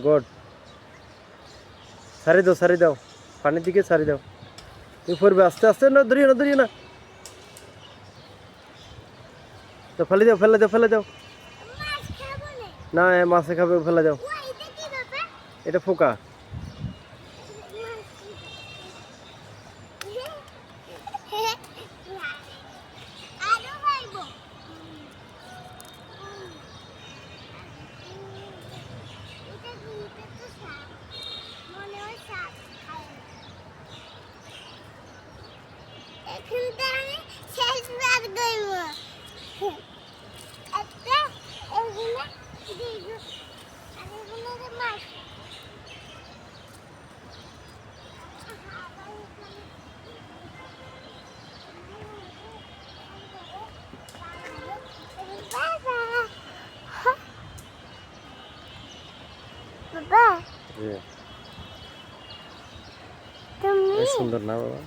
Good. সারি দাও, সারি দাও, পানির দিকে সারি দাও। তুমি পড়বে, আস্তে আস্তে, না ধরিও না, ধরিও না। তো ফেলে দাও, ফেলে দাও, ফেলে দাও। না মাছে খাবে, ফেলে দাও। এটা ফোকা। বাবা, তুমি সুন্দর না বাবা?